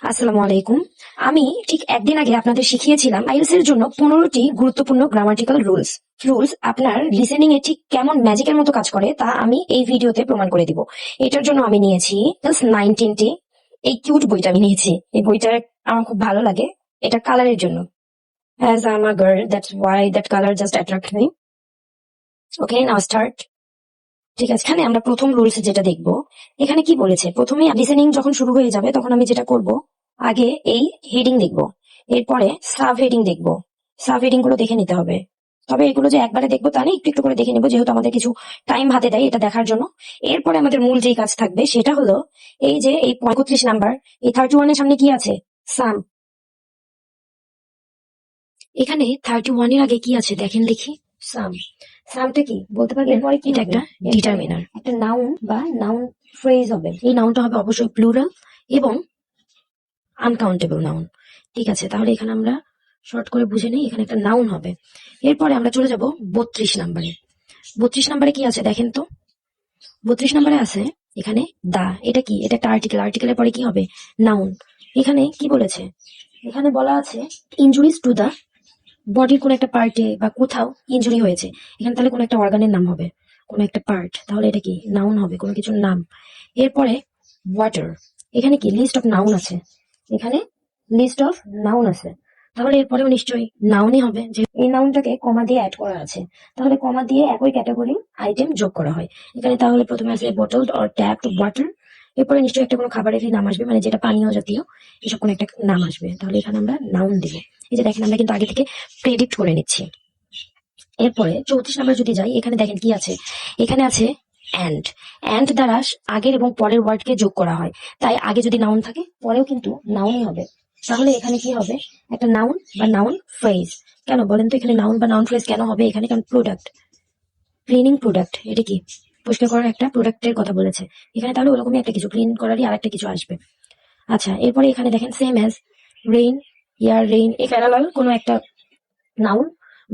আসসালামু আলাইকুম। আমি ঠিক একদিন আগে আপনাদের শিখিয়েছিলাম আইএলটিএস এর জন্য 15টি গুরুত্বপূর্ণ গ্রামাটিক্যাল রুলস আপনার লিসেনিং এ ঠিক কেমন ম্যাজিকের মতো কাজ করে তা আমি এই ভিডিওতে প্রমাণ করে দিব। এটার জন্য আমি নিয়েছি জাস্ট 19টি এই কিউট বইটা আমি নিয়েছি। এই বইটা আমার খুব ভালো লাগে, এটা কালারের জন্য। As I'm a girl, that's why that color just attract me. Okay, now start. ঠিক আছে, এখানে আমরা প্রথম রুলস যেটা দেখবো, এখানে কি বলেছে, প্রথমেই লিসেনিং যখন শুরু হয়ে যাবে তখন আমি যেটা করব, আগে এই হেডিং দেখবো, এরপরে সাব হেডিং দেখবো। সাব হেডিং গুলো দেখে নিতে হবে, তবে এগুলো যে একবারে দেখবো তা নেই, একটু একটু করে দেখে নেবো, যেহেতু আমাদের কিছু টাইম হাতে দেয় এটা দেখার জন্য। এরপরে আমাদের মূল যেই কাজ থাকবে সেটা হলো এই যে এই 35 নাম্বার, এই 31 এর সামনে কি আছে, সাম। এখানে 31 এর আগে কি আছে দেখেন দেখি, সাম। সামটা কি বলতে পারবেন? এরপরে কি এটা একটা ডিটারমিনার, একটা নাউন বা নাউন ফ্রেজ হবে। এই নাউনটা হবে অবশ্যই প্লুরাল এবং আনকাউন্টেবল নাউন। ঠিক আছে, তাহলে এখানে আমরা শর্ট করে বুঝে নেই, এখানে একটা নাউন হবে। এরপরে আমরা চলে যাব 32 নাম্বারে। 32 নাম্বারে কি আছে দেখেন তো, 32 নাম্বারে আছে এখানে দা। এটা কি? এটা একটা আর্টিকেল, আর্টিকেলের পরে কি হবে, নাউন। এখানে কি বলেছে, এখানে বলা আছে ইনজুরিজ টু দা বডির কোন একটা পার্টে বা কোথাও ইনজুরি হয়েছে, এখানে তাহলে কোন একটা অর্গানের নাম হবে, কোন একটা পার্ট, তাহলে এটা কি নাউন হবে, কোনো কিছুর নাম। এরপরে ওয়াটার, এখানে কি লিস্ট অফ নাউন আছে, এখানে লিস্ট অফ নাউন আছে, তাহলে এরপরেও নিশ্চয়ই নাউনই হবে, যে এই নাউনটাকে কমা দিয়ে অ্যাড করা আছে, তাহলে কমা দিয়ে একই ক্যাটাগরি আইটেম যোগ করা হয় এখানে। তাহলে প্রথমে আছে বটলড অর ট্যাপড ওয়াটার, এরপরে নিশ্চয়ই একটা কোনো খাবারেরই নাম আসবে, মানে যেটা পানীয় জাতীয়, এসব কোনো একটা নাম আসবে, তাহলে এখানে আমরা নাউন দিব। এই যে দেখেন, আমরা কিন্তু আগে থেকে প্রেডিক্ট করে নিচ্ছি। এরপরে 34 নাম্বার যদি যাই, এখানে দেখেন কি আছে, এখানে আছে অ্যান্ড। অ্যান্ড দ্বারা আগের এবং পরের ওয়ার্ডকে যোগ করা হয়, তাই আগে যদি নাউন থাকে পরেও কিন্তু নাউনই হবে। তাহলে এখানে কি হবে, একটা নাউন বা নাউন ফ্রেজ। কেন বলেন তো এখানে নাউন বা নাউন ফ্রেজ কেন হবে এখানে? কারণ প্রোডাক্ট, ক্লিনিং প্রোডাক্ট, এটা কি পরিষ্কার করার একটা প্রোডাক্টের কথা বলেছে এখানে, তাহলে ওরকমই একটা কিছু, ক্লিন করারই আর একটা কিছু আসবে। আচ্ছা, এরপরে এখানে দেখেন সেম অ্যাজ রেইন, ইয়ার রেইন, এই প্যারালাল কোনো একটা নাউন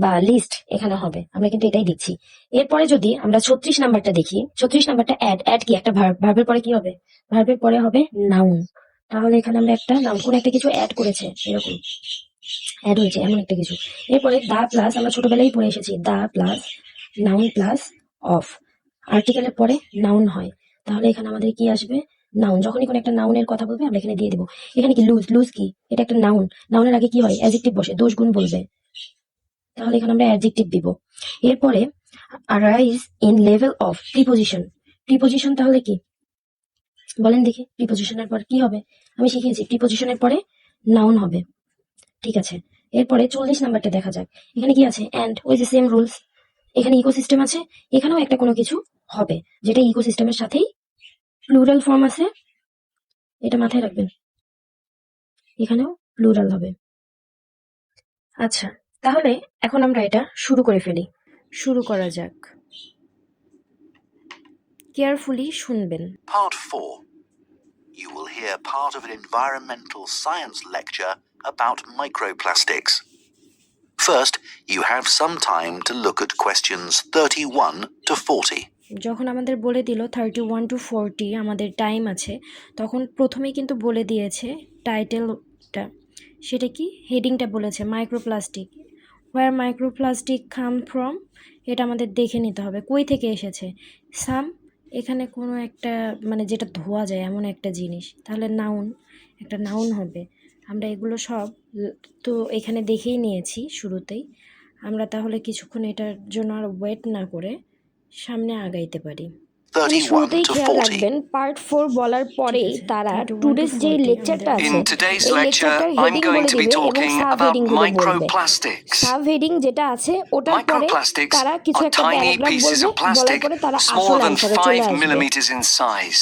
বা লিস্ট এখানে হবে, আমরা কিন্তু এটাই দিচ্ছি। এরপরে যদি আমরা 36 নাম্বারটা দেখি, 36 নাম্বারটা অ্যাড। অ্যাড কি? একটা ভার্ব, ভার্বের পরে কি হবে, ভার্বের পরে হবে নাউন। তাহলে এখানে আমরা একটা নাউন, কোন একটা কিছু অ্যাড করেছে, এরকম অ্যাড হয়েছে এমন একটা কিছু। এরপরে দা প্লাস, আমরা ছোটবেলায় পড়ে এসেছি, the plus noun plus of, আর্টিকেলের পরে নাউন হয়, তাহলে এখানে আমাদের কি আসবে, নাউন। যখনই কোনো একটা নাউনের কথা বলবে আমরা এখানে দিয়ে দেবো। এখানে কি লুজ, লুজ কি? এটা একটা নাউন, নাউনের আগে কি হয়, অ্যাডজেক্টিভ বসে, দোষ গুণ বলবে, তাহলে এখানে আমরা অ্যাডজেক্টিভ দিব। এরপরে rise in level of preposition. Preposition তাহলে কি বলেন দেখি, প্রিপোজিশনের পর কি হবে, আমি শিখিয়েছি প্রিপোজিশনের পরে নাউন হবে। ঠিক আছে, এরপরে 40 নাম্বারটা দেখা যাক, এখানে কি আছে, অ্যান্ড, ওই যে সেম রুলস। এখানে ইকোসিস্টেম আছে, এখানেও একটা কোনো কিছু হবে যেটা ইকোসিস্টেমের সাথেই প্লুরাল ফর্ম আছে, এটা মাথায় রাখবেন, এখানেও প্লুরাল হবে। আচ্ছা, তাহলে এখন আমরা এটা শুরু করে ফেলি। শুরু করা যাক, কেয়ারফুলি শুনবেন। Part 4. You will hear part of an environmental science lecture about microplastics. First, you have some time to look at questions 31 to 40. যখন আমাদের বলে দিল 31 to 40 আমাদের টাইম আছে, তখন প্রথমেই কিন্তু বলে দিয়েছে টাইটেলটা, সেটা কি, হেডিংটা বলেছে microplastic. Where microplastic come from, এটা আমাদের দেখে নিতে হবে কই থেকে এসেছে। সাম, এখানে কোনো একটা মানে যেটা ধোয়া যায় এমন একটা জিনিস, তাহলে নাউন, একটা নাউন হবে। আমরা এগুলো সব তো এখানে দেখেই নিয়েছি শুরুতেই, আমরা তাহলে কিছুক্ষণ এটার জন্য আর ওয়েট না করে সামনে আগাইতে পারি। 31 to খেয়াল 40. রাখবেন, পার্ট 4 বলার পরেই তারা টুডেস যে লেকচারটা আছে, In today's এই lecture, লেকচারটার I'm হেডিং going বলে to be দিবে এবং talking সাব about হেডিং গুলো বলবে। microplastics. সাব হেডিং যেটা আছে ওটার পরে Microplastics তারা কিছু are একটা tiny প্যারাগ্রাফ pieces বলবে, of বলার plastic পরে তারা আসল smaller than অ্যান্সারে চলে 5 আসবে। millimeters in size.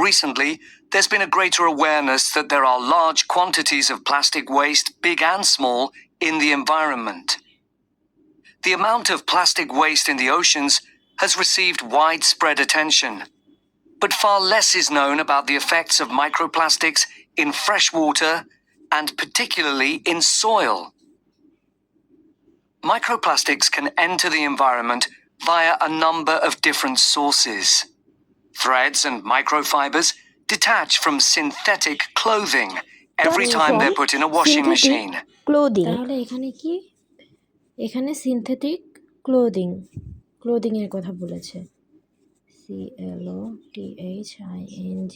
Recently, there's been a greater awareness that there are large quantities of plastic waste, big and small, in the environment. The amount of plastic waste in the oceans has received widespread attention, but far less is known about the effects of microplastics in fresh water and particularly in soil. Microplastics can enter the environment via a number of different sources. Threads and microfibers detach from synthetic clothing every Detach time from they're put in a washing synthetic machine. Clothing. তাহলে এখানে কি, এখানে synthetic clothing এর কথা বলেছে, CLOTHING,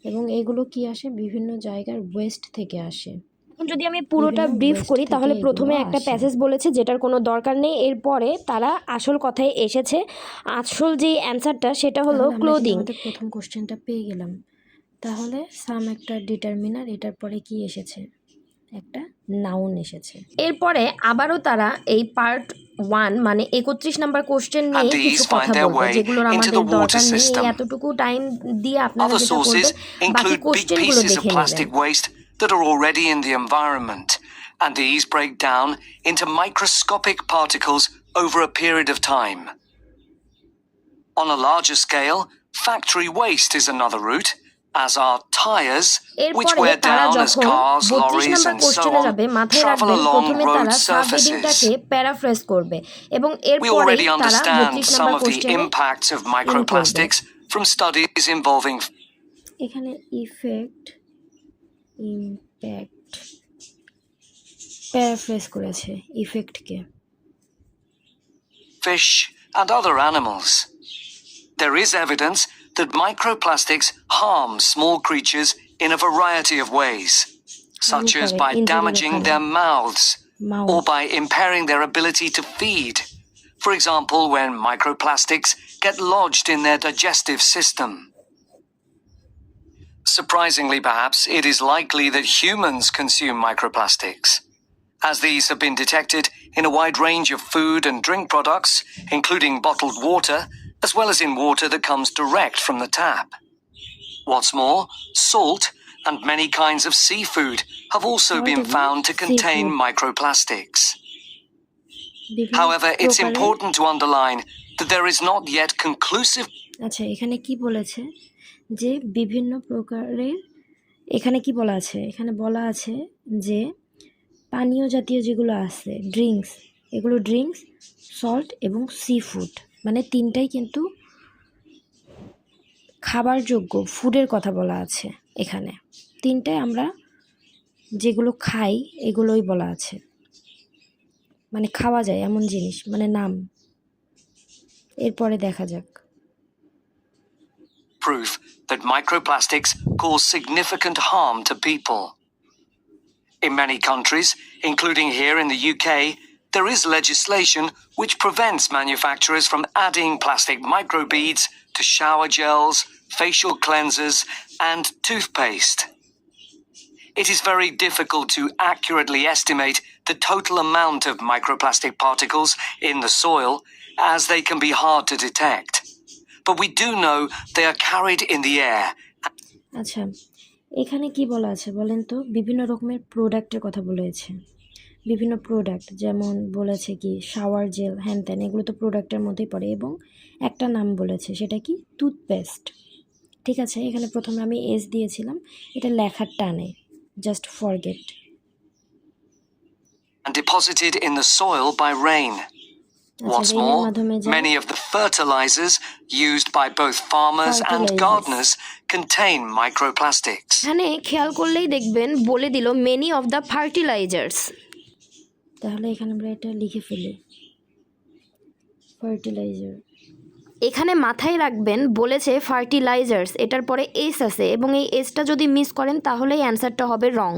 এবং এগুলো কি আসে, বিভিন্ন জায়গার ওয়েস্ট থেকে আসে। এখন যদি আমি পুরোটা বিভিন্ন ব্রিফ ওয়েস্ট করি থেকে তাহলে প্রথমে এগুলো একটা আসে। প্যাসেজ বলেছে যেটার কোনো দরকার নেই, এরপরে তারা আসল কথায় এসেছে। আসল যে অ্যান্সারটা সেটা হলো তাহলে আমরা কিন্তু ক্লোদিং। আমাদের প্রথম কোশ্চেনটা পেয়ে গেলাম। তাহলে সাম একটা ডিটারমিনার, এটার পরে কি এসেছে, একটা নাউন এসেছে। এরপরে আবারও তারা এই পার্ট 1 মানে 31 নাম্বার কোশ্চেন And নিয়ে these কিছু find কথা their বলবে, way যেগুলোর into আমাদের the water দরকার নেই। এই system. এতটুকু টাইম দিয়ে আপনারা Other যেটা sources করবেন বাকি include big কোশ্চেনগুলো pieces of দেখে plastic নেবেন। waste that are already in the environment, and these break down into microscopic particles over a period of time. On a larger scale, factory waste is another route, as are tires, which এরপরে wear তারা down as যখন cars, 32 lorries, number and so কোশ্চেনে on যাবে, মাথায় travel রাখবেন along প্রথমে road তারা sub surfaces. হেডিংটাকে paraphrase করবে এবং We এরপরে already তারা understand 32 some number of the কোশ্চেনে impacts of microplastics from studies involving এখানে ইফেক্ট, ইমপ্যাক্ট প্যারাফ্রেজ করেছে ইফেক্টকে। fish and other animals. There is evidence that microplastics harm small creatures in a variety of ways, such as by damaging their mouths or by impairing their ability to feed. For example, when microplastics get lodged in their digestive system. Surprisingly, perhaps, it is likely that humans consume microplastics, as these have been detected in a wide range of food and drink products, including bottled water, as well as in water that comes direct from the tap. What's more, salt and many kinds of seafood have also been found to contain microplastics. However, it's important to underline that there is not yet conclusive. আচ্ছা, এখানে কি বলেছে যে বিভিন্ন প্রকারের, এখানে কি বলা আছে, এখানে বলা আছে যে পানীয় জাতীয় যেগুলো আছে ড্রিঙ্কস, এগুলো ড্রিঙ্কস, সল্ট এবং সি ফুড, মানে তিনটাই কিন্তু খাবারযোগ্য ফুডের কথা বলা আছে। এখানে তিনটাই আমরা যেগুলো খাই এগুলোই বলা আছে, মানে খাওয়া যায় এমন জিনিস, মানে নাম। এরপরে দেখা যাক। Proof that microplastics cause significant harm to people. In many countries, including here in the UK, there is legislation which prevents manufacturers from adding plastic microbeads to shower gels, facial cleansers, and toothpaste. It is very difficult to accurately estimate the total amount of microplastic particles in the soil, as they can be hard to detect. But we do know they are carried in the air. আচ্ছা, এখানে কি বলা আছে বলেন তো? বিভিন্ন রকমের প্রোডাক্টের কথা বলেছে। বিভিন্ন প্রোডাক্ট যেমন বলেছে কি শাওয়ার জেল, হ্যান ত্যান, এগুলো তো প্রোডাক্টের মধ্যেই পড়ে। এবং একটা নাম বলেছে, সেটা কি টুথপেস্ট। ঠিক আছে, এখানে প্রথমে আমি এস দিয়েছিলাম, এটা লেখার টানে, just forget. And deposited in the soil by rain. What's more, many of the fertilizers used by both farmers and gardeners contain microplastics. এখানে খেয়াল করলেই দেখবেন বলে দিল মেনি অফ দ্য ফার্টিলাইজার্স। তাহলে এখানে আমরা এটা লিখে ফেলি, ফার্টিলাইজার। এখানে মাথায় রাখবেন বলেছে ফার্টিলাইজার্স, এটার পরে এস আছে এবং এই এসটা যদি মিস করেন তাহলেই অ্যান্সারটা হবে রং।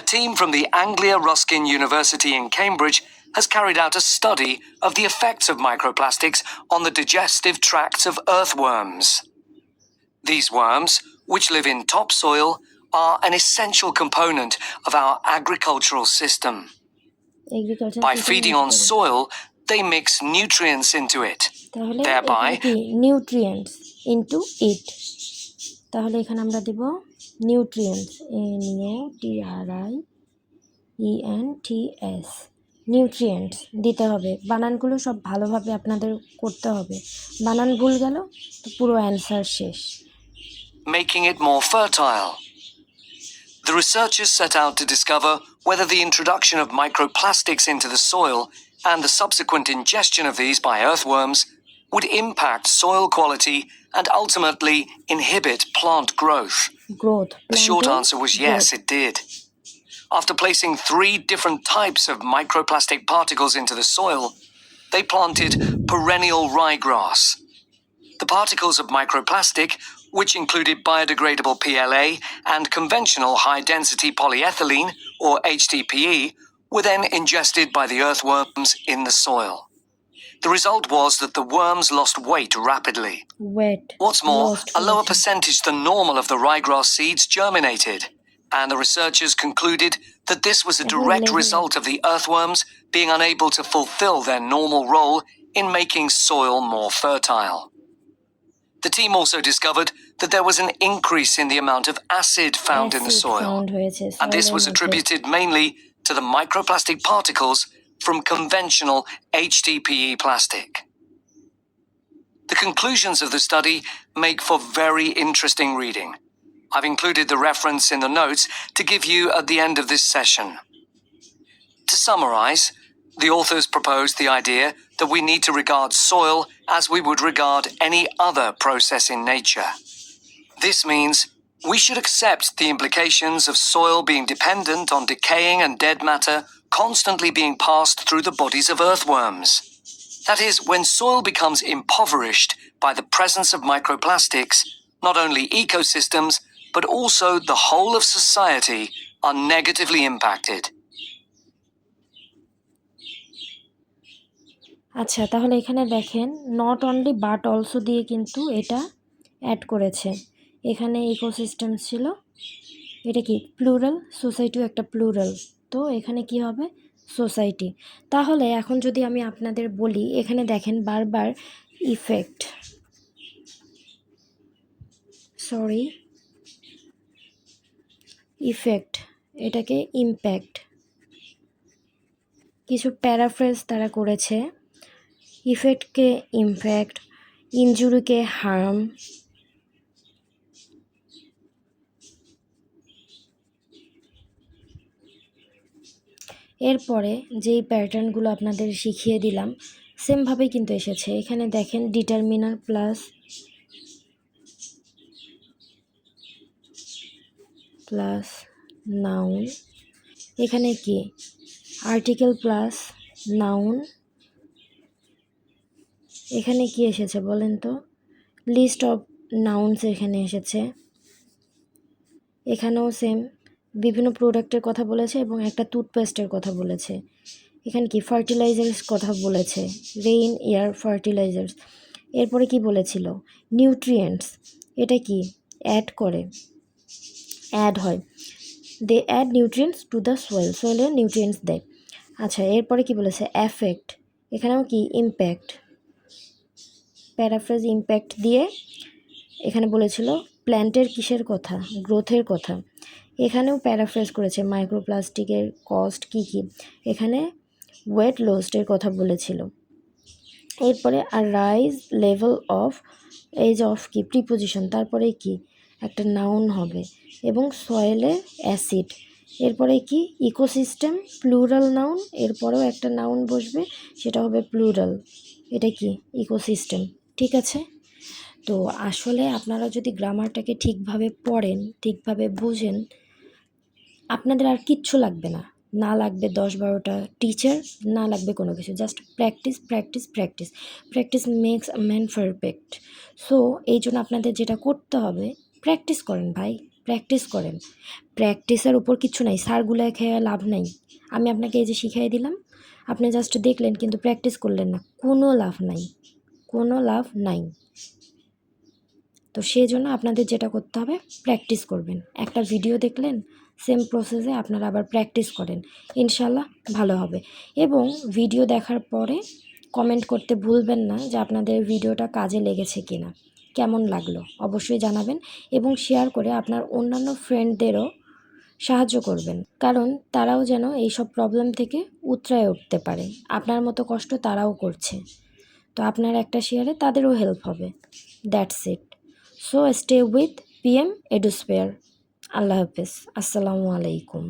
A team from the Anglia Ruskin University in Cambridge has carried out a study of the effects of microplastics on the digestive tracts of earthworms. These worms, which live in topsoil, are an essential component of our agricultural system. By feeding on soil, they mix nutrients into it, thereby nutrients into ইট। তাহলে এখানে আমরা দেব nutrients, NUTRIENTS, nutrients দিতে হবে। বানানগুলো সব ভালোভাবে আপনাদের করতে হবে, বানান ভুল গেল তো পুরো অ্যান্সার শেষ। making it more fertile. The researchers set out to discover whether the introduction of microplastics into the soil and the subsequent ingestion of these by earthworms would impact soil quality and ultimately inhibit plant growth? Growth. The short Planting answer was growth. yes, it did. After placing 3 different types of microplastic particles into the soil, they planted perennial ryegrass. The particles of microplastic, which included biodegradable PLA and conventional high-density polyethylene, or HDPE, were then ingested by the earthworms in the soil. The result was that the worms lost weight rapidly. Wet. What's more, Lost a lower weight. percentage than normal of the ryegrass seeds germinated, and the researchers concluded that this was a direct result of the earthworms being unable to fulfill their normal role in making soil more fertile. The team also discovered that there was an increase in the amount of acid found in the Acid soil, found হয়েছে and this soil was এর মধ্যে। attributed mainly to the microplastic particles from conventional HDPE plastic. The conclusions of the study make for very interesting reading. I've included the reference in the notes to give you at the end of this session. To summarize, the authors proposed the idea that we need to regard soil as we would regard any other process in nature. This means we should accept the implications of soil being dependent on decaying and dead matter constantly being passed through the bodies of earthworms. That is, when soil becomes impoverished by the presence of microplastics, not only ecosystems, but also the whole of society are negatively impacted. আচ্ছা, তাহলে এখানে দেখেন not only but also দিয়ে কিন্তু এটা add করেছে। এখানে ecosystem ছিল, এটা কি প্লুরাল, সোসাইটিও একটা প্লুরাল, তো এখানে কি হবে সোসাইটি। তাহলে এখন যদি আমি আপনাদের বলি, এখানে দেখেন বারবার ইফেক্ট, ইফেক্ট, এটাকে ইমপ্যাক্ট, কিছু প্যারাফ্রেজ তারা করেছে। ইফেক্টকে ইমপ্যাক্ট, ইনজুরিকে হার্ম, এরপরে যেই প্যাটার্নগুলো আপনাদের শিখিয়ে দিলাম সেমভাবেই কিন্তু এসেছে। এখানে দেখেন ডিটারমিনার প্লাস নাউন, এখানে কি আর্টিকেল প্লাস নাউন, এখানে কি এসেছে বলেন তো, লিস্ট অফ নাউনস এখানে এসেছে। এখানেও সেম বিভিন্ন প্রোডাক্টের কথা বলেছে এবং একটা টুথপেস্টের কথা বলেছে। এখানে কি ফার্টিলাইজার্স কথা বলেছে, রেইন এয়ার ফার্টিলাইজার্স। এরপরে কি বলেছিল নিউট্রিয়েন্টস, এটা কি অ্যাড করে, অ্যাড হয়, they add nutrients to the soil, সোয়েলে নিউট্রিয়েন্টস দেয়। আচ্ছা, এরপরে কি বলেছে এফেক্ট, এখানেও কি ইমপ্যাক্ট, প্যারাফ্রেজ ইমপ্যাক্ট দিয়ে এখানে বলেছিল প্ল্যান্টের কিসের কথা, গ্রোথের কথা। এখানেও প্যারাফ্রেজ করেছে মাইক্রোপ্লাস্টিকের কস্ট কী কী, এখানে ওয়েট লস্টের কথা বলেছিল। এরপরে আর rise level of age of কি প্রিপোজিশন, তারপরে কি একটা নাউন হবে এবং সয়েলের অ্যাসিড। এরপরে কি ইকোসিস্টেম প্লুরাল নাউন, এরপরেও একটা নাউন বসবে সেটা হবে প্লুরাল, এটা কি ইকোসিস্টেম। ঠিক আছে, তো আসলে আপনারা যদি গ্রামারটাকে ঠিকভাবে পড়েন, ঠিকভাবে বোঝেন, আপনাদের আর কিচ্ছু লাগবে না, না লাগবে 10-12টা টিচার, না লাগবে কোনো কিছু, just practice practice practice, practice makes a man perfect. So এই জন্য আপনাদের যেটা করতে হবে, প্র্যাকটিস করেন ভাই, প্র্যাকটিস করেন। প্র্যাকটিসের উপর কিছু নাই, স্যারগুলায় খেয়ে লাভ নাই। আমি আপনাকে এই যে শিখিয়ে দিলাম, আপনি জাস্ট দেখলেন কিন্তু প্র্যাকটিস করলেন না, কোনো লাভ নাই, কোনো লাভ নাই। তো সেই জন্য আপনাদের যেটা করতে হবে প্র্যাকটিস করবেন। একটা ভিডিও দেখলেন, সেম প্রসেসে আপনারা আবার প্র্যাকটিস করেন, ইনশাল্লাহ ভালো হবে। এবং ভিডিও দেখার পরে কমেন্ট করতে ভুলবেন না যে আপনাদের ভিডিওটা কাজে লেগেছে কি না, কেমন লাগলো অবশ্যই জানাবেন, এবং শেয়ার করে আপনার অন্যান্য ফ্রেন্ডদেরও সাহায্য করবেন, কারণ তারাও যেন এইসব প্রবলেম থেকে উতরায় উঠতে পারে। আপনার মতো কষ্ট তারাও করছে, তো আপনার একটা শেয়ারে তাদেরও হেল্প হবে। That's it. So stay with PM এডুস্পেয়ার। আল্লাহ হাফেজ, আসসালামু আলাইকুম।